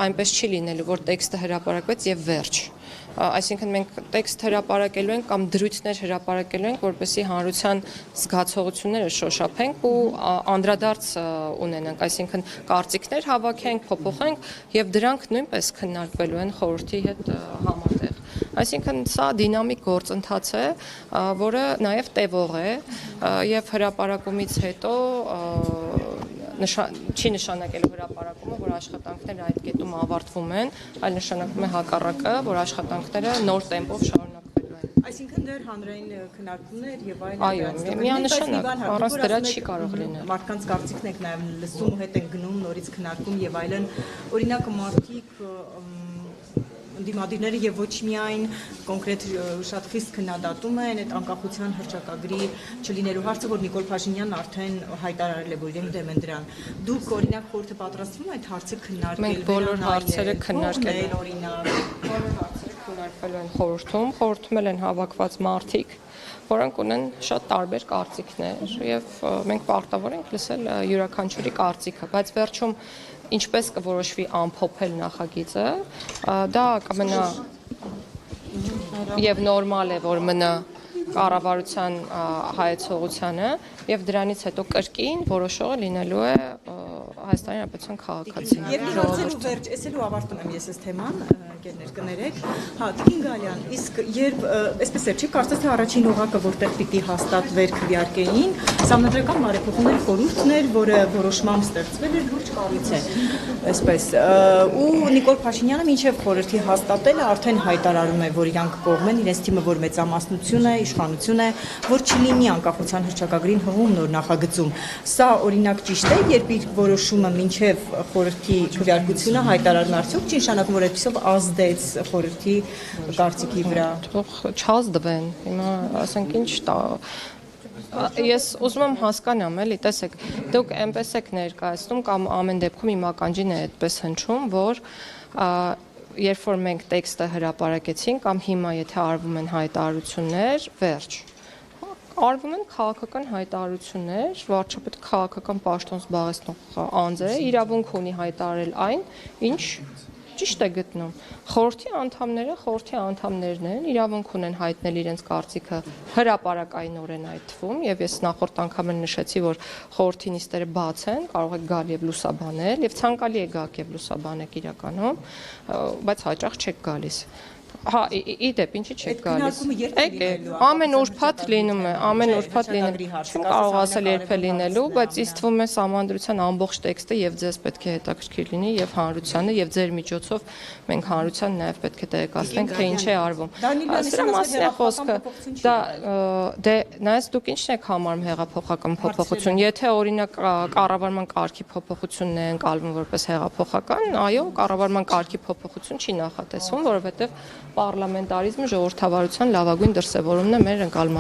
այնպես չի լինելու, որ տեքստը հրապարակվեց եւ վերջ։ Այսինքն մենք տեքստ հրապարակելու ենք կամ դրույթներ հրապարակելու ենք, որպեսզի հանրության զգացողությունները շոշափենք ու անդրադարձ ունենանք, այսինքն կարծիքներ հավաքենք, փոփոխենք եւ դրանք նույնպես քննարկվելու են խորհրդի հետ համատեղ։ Այսինքն սա դինամիկ գործընթաց է, որը նաեւ տևող է եւ հրապարակումից հետո չի նշանակելու հրապարակումը, որ աշխատանքները այդ կետում ավարտվում են, այլ նշանակում է հակառակը, որ աշխատանքները նոր տեմպով շարունակվելու են։ Այսինքն դեռ հանրային քննարկումներ եւ այլն։ Այո, միանշանակ, առանց դրա չի կարող լինել։ Մարդկանց կարծիքն եք նաեւ լսում, հետ են գնում, նորից քննարկում եւ այլն։ Օրինակ մարդիկ դիմադիրները եւ ոչ միայն կոնկրետ շատ խիստ քննադատում են այդ անկախության հռչակագրի չլինելու հարցը, որ Նիկոլ Փաշինյանն արդեն հայտարարել է, որ իրենք դեմ են դրան։ Դուք օրինակ խորհուրդը պատրաստվում եք այդ հարցը քննարկել։ Մենք բոլոր հարցերը քննարկել ենք, օրինակ բոլոր հարցերը քննարկվել են խորհրդում են հավաքված մարդիկ, որոնք ունեն շատ տարբեր կարծիքներ եւ մենք պարտավոր ենք լսել յուրաքանչյուրի կարծիքը, բայց վերջում ինչպես կորոշվի ամփոփել նախագիծը, դա կմնա եւ նորմալ է, որ մնա կառավարության հայեցողությանը եւ դրանից հետո կրկին որոշողը լինելու է Հայաստանի Հանրապետության քաղաքացին։ Եվ դիվացելու վերջ, էսելու ավարտում եմ ես այս թեման, ընկերներ կներեք։ Հա, Տիկին Գալյան, իսկ երբ այսպես է, չի կարծես թե առաջին օղակը որտեղ պիտի հաստատվեր քվեարկեին, Սահմանադրական բարեփոխումների խորհուրդն էր, որը որոշմամբ ստեղծվել էր, լուրջ կառույց է, այսպես։ Ու Նիկոլ Փաշինյանը մինչև խորհրդի հաստատելը արդեն հայտարարում է, որ իրանք կողմ են, իրենց թիմը որ մեծամասնություն է, իշխանություն է, որ չլինի անկախության հռչակագրին հղում նոր նախագծում։ Սա օրինակ ճիշտ է, երբ իր որոշումը մինչև խորհրդի քվեարկությունը հայտարարում արդյոք չի նշանակում, որ այդպեսով ազդեց խորհրդի կարծիքի վրա։ Թող չազդվեն։ Հիմա ասենք ինչ ես ուզում եմ հասկանամ, էլի, տեսեք, դուք այնպես եք ներկայացնում կամ ամեն դեպքում իմ ականջին է այդպես հնչում, որ երբ որ մենք տեքստը հրապարակեցինք կամ հիմա եթե արվում են հայտարարություններ, վերջ։ Արվում են քաղաքական հայտարարություններ, վարչապետը քաղաքական պաշտոն զբաղեցնող անձ է, իրավունք ունի հայտարարել այն, ինչ ճիշտ է գտնում։ Խորհրդի անդամներն են, իրավունք ունեն հայտնել իրենց կարծիքը հրապարակայնորեն այդ թվում, եւ ես նախորդ անգամ նշեցի, որ խորհրդի նիստերը բաց են, կարող եք գալ եւ լուսաբանել, եւ ցանկալի է գաք եւ լուսաբանեք իրականում, բայց հաճախ չեք գալիս։ Հա, իդեպ ինչի չեք գալիս։ Ամեն ուրբաթ լինում է, ամեն ուրբաթ լինելու։ Չեմ կարող ասել երբ է լինելու, բայց ինձ թվում է Սահմանադրության ամբողջ տեքստը եւ ձեզ պետք է հետաքրքիր լինի եւ հանրությանը եւ ձեր միջոցով մենք հանրության նաեւ պետք է տեղեկացնենք, թե ինչ է արվում։ Սրա մասին է խոսքը։ Դա դե նայես դուք ինչն եք համարում հեղափոխական փոփոխություն։ Եթե օրինակ կառավարման կարգի փոփոխությունն է ընկալվում որպես հեղափոխական, այո, կառավարման կարգի փոփոխություն չի նախատեսվում, որովհետեւ պարլամենտարիզմը ժողովրդավարության լավագույն դրսևորումն է մեր ընկալման